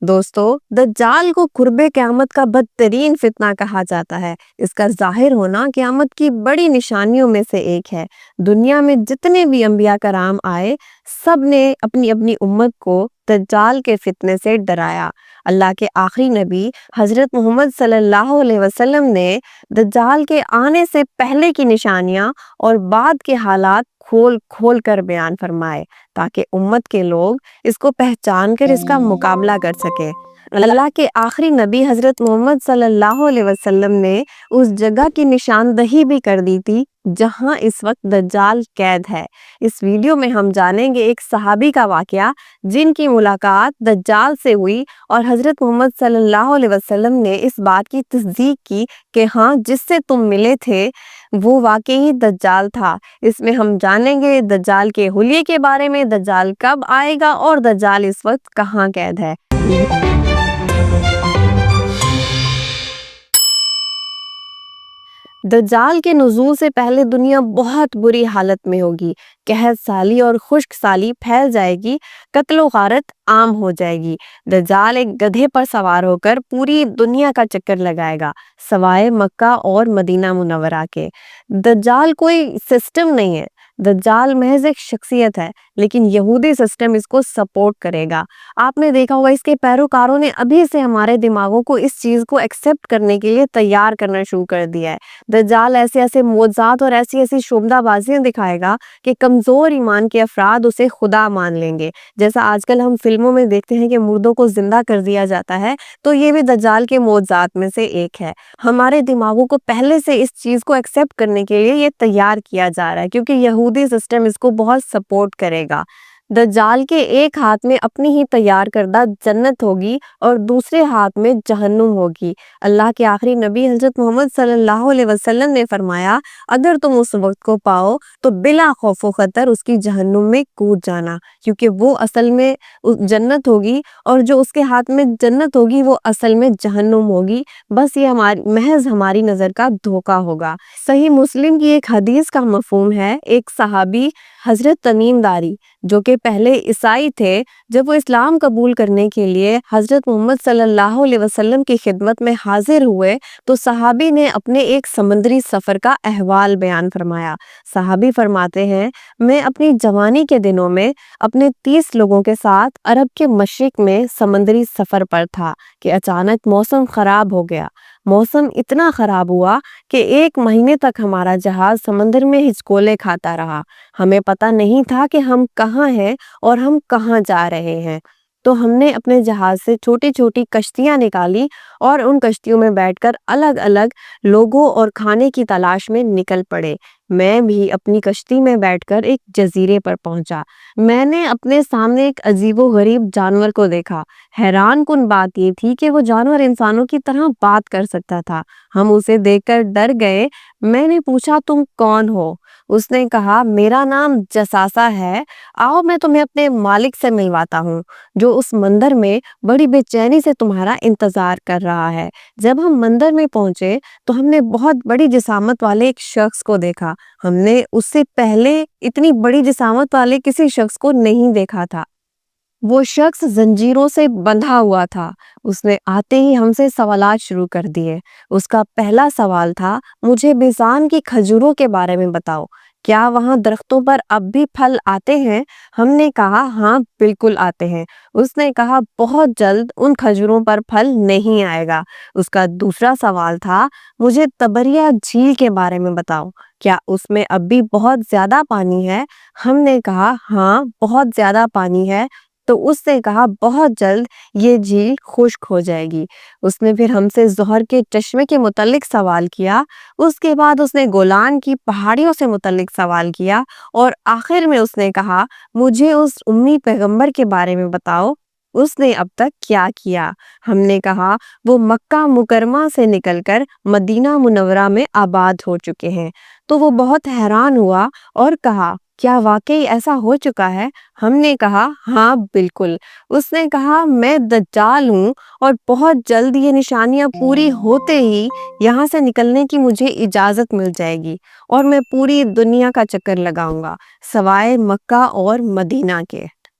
دوستو، دجال کو قرب قیامت کا بدترین فتنہ کہا جاتا ہے۔ اس کا ظاہر ہونا قیامت کی بڑی نشانیوں میں سے ایک ہے۔ دنیا میں جتنے بھی انبیاء کرام آئے، سب نے اپنی اپنی امت کو دجال کے فتنے سے ڈرایا۔ اللہ کے آخری نبی حضرت محمد صلی اللہ علیہ وسلم نے دجال کے آنے سے پہلے کی نشانیاں اور بعد کے حالات کھول کھول کر بیان فرمائے، تاکہ امت کے لوگ اس کو پہچان کر اس کا مقابلہ کر سکے۔ اللہ کے آخری نبی حضرت محمد صلی اللہ علیہ وسلم نے اس جگہ کی نشاندہی بھی کر دی تھی جہاں اس وقت دجال قید ہے۔ اس ویڈیو میں ہم جانیں گے ایک صحابی کا واقعہ جن کی ملاقات دجال سے ہوئی، اور حضرت محمد صلی اللہ علیہ وسلم نے اس بات کی تصدیق کی کہ ہاں، جس سے تم ملے تھے وہ واقعی دجال تھا۔ اس میں ہم جانیں گے دجال کے حلیے کے بارے میں، دجال کب آئے گا اور دجال اس وقت کہاں قید ہے۔ دجال کے نزول سے پہلے دنیا بہت بری حالت میں ہوگی۔ قحط سالی اور خشک سالی پھیل جائے گی، قتل و غارت عام ہو جائے گی۔ دجال ایک گدھے پر سوار ہو کر پوری دنیا کا چکر لگائے گا، سوائے مکہ اور مدینہ منورہ کے۔ دجال کوئی سسٹم نہیں ہے، دجال محض ایک شخصیت ہے، لیکن یہودی سسٹم اس کو سپورٹ کرے گا۔ آپ نے دیکھا ہوگا اس کے پیروکاروں نے ابھی سے ہمارے دماغوں کو اس چیز کو ایکسپٹ کرنے کے لیے تیار کرنا شروع کر دیا ہے۔ دجال ایسے ایسے معجزات اور ایسی ایسی شعبدہ بازیاں دکھائے گا کہ کمزور ایمان کے افراد اسے خدا مان لیں گے۔ جیسا آج کل ہم فلموں میں دیکھتے ہیں کہ مردوں کو زندہ کر دیا جاتا ہے، تو یہ بھی دجال کے معجزات میں سے ایک ہے۔ ہمارے دماغوں کو پہلے سے اس چیز کو ایکسپٹ کرنے کے لیے یہ تیار کیا جا رہا ہے، کیونکہ یہودی سسٹم اس کو بہت سپورٹ کرے گا۔ دجال کے ایک ہاتھ میں اپنی ہی تیار کردہ جنت ہوگی اور دوسرے ہاتھ میں جہنم ہوگی۔ اللہ کے آخری نبی حضرت محمد صلی اللہ علیہ وسلم نے فرمایا، اگر تم اس وقت کو پاؤ تو بلا خوف و خطر اس کی جہنم میں کود جانا، کیونکہ وہ اصل میں جنت ہوگی، اور جو اس کے ہاتھ میں جنت ہوگی وہ اصل میں جہنم ہوگی۔ بس یہ محض ہماری نظر کا دھوکہ ہوگا۔ صحیح مسلم کی ایک حدیث کا مفہوم ہے، ایک صحابی حضرت تمیم داری جو کہ پہلے عیسائی تھے، جب وہ اسلام قبول کرنے کے لیے حضرت محمد صلی اللہ علیہ وسلم کی خدمت میں حاضر ہوئے تو صحابی نے اپنے ایک سمندری سفر کا احوال بیان فرمایا۔ صحابی فرماتے ہیں، میں اپنی جوانی کے دنوں میں اپنے 30 لوگوں کے ساتھ عرب کے مشرق میں سمندری سفر پر تھا کہ اچانک موسم خراب ہو گیا۔ موسم اتنا خراب ہوا کہ 1 مہینے تک ہمارا جہاز سمندر میں ہچکولے کھاتا رہا۔ ہمیں پتہ نہیں تھا کہ ہم کہاں ہیں اور ہم کہاں جا رہے ہیں۔ تو ہم نے اپنے جہاز سے چھوٹی چھوٹی کشتیاں نکالی اور ان کشتیوں میں بیٹھ کر الگ الگ لوگوں اور کھانے کی تلاش میں نکل پڑے۔ میں بھی اپنی کشتی میں بیٹھ کر ایک جزیرے پر پہنچا۔ میں نے اپنے سامنے ایک عجیب و غریب جانور کو دیکھا۔ حیران کن بات یہ تھی کہ وہ جانور انسانوں کی طرح بات کر سکتا تھا۔ ہم اسے دیکھ کر ڈر گئے۔ میں نے پوچھا، تم کون ہو؟ اس نے کہا، میرا نام جساسا ہے، آؤ میں تمہیں اپنے مالک سے ملواتا ہوں، جو اس مندر میں بڑی بے چینی سے تمہارا انتظار کر رہا ہے۔ جب ہم مندر میں پہنچے تو ہم نے بہت بڑی جسامت والے ایک شخص کو دیکھا۔ ہم نے اس سے پہلے اتنی بڑی جسامت والے کسی شخص کو نہیں دیکھا تھا۔ وہ شخص زنجیروں سے بندھا ہوا تھا۔ اس نے آتے ہی ہم سے سوالات شروع کر دیے۔ اس کا پہلا سوال تھا، مجھے بیزان کی کھجوروں کے بارے میں بتاؤ، کیا وہاں درختوں پر اب بھی پھل آتے ہیں؟ ہم نے کہا، ہاں بالکل آتے ہیں۔ اس نے کہا، بہت جلد ان کھجوروں پر پھل نہیں آئے گا۔ اس کا دوسرا سوال تھا، مجھے تبریہ جھیل کے بارے میں بتاؤ، کیا اس میں اب بھی بہت زیادہ پانی ہے؟ ہم نے کہا، ہاں بہت زیادہ پانی ہے۔ تو اس نے کہا، بہت جلد یہ جھیل خشک ہو جائے گی۔ اس نے پھر ہم سے زہر کے چشمے کے متعلق سوال کیا۔ اس کے بعد اس نے گولان کی پہاڑیوں سے متعلق سوال کیا، اور آخر میں اس نے کہا، مجھے اس امی پیغمبر کے بارے میں بتاؤ، اس نے اب تک کیا کیا؟ ہم نے کہا، وہ مکہ مکرمہ سے نکل کر مدینہ منورہ میں آباد ہو چکے ہیں۔ تو وہ بہت حیران ہوا اور کہا، کیا واقعی ایسا ہو چکا ہے؟ ہم نے کہا، ہاں بالکل۔ اس نے کہا، میں دجال ہوں، اور بہت جلد یہ نشانیاں پوری ہوتے ہی یہاں سے نکلنے کی مجھے اجازت مل جائے گی، اور میں پوری دنیا کا چکر لگاؤں گا، سوائے مکہ اور مدینہ کے۔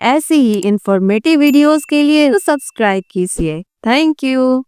ایسی ہی انفارمیٹیو ویڈیوز کے لیے سبسکرائب کیجیے. Thank you.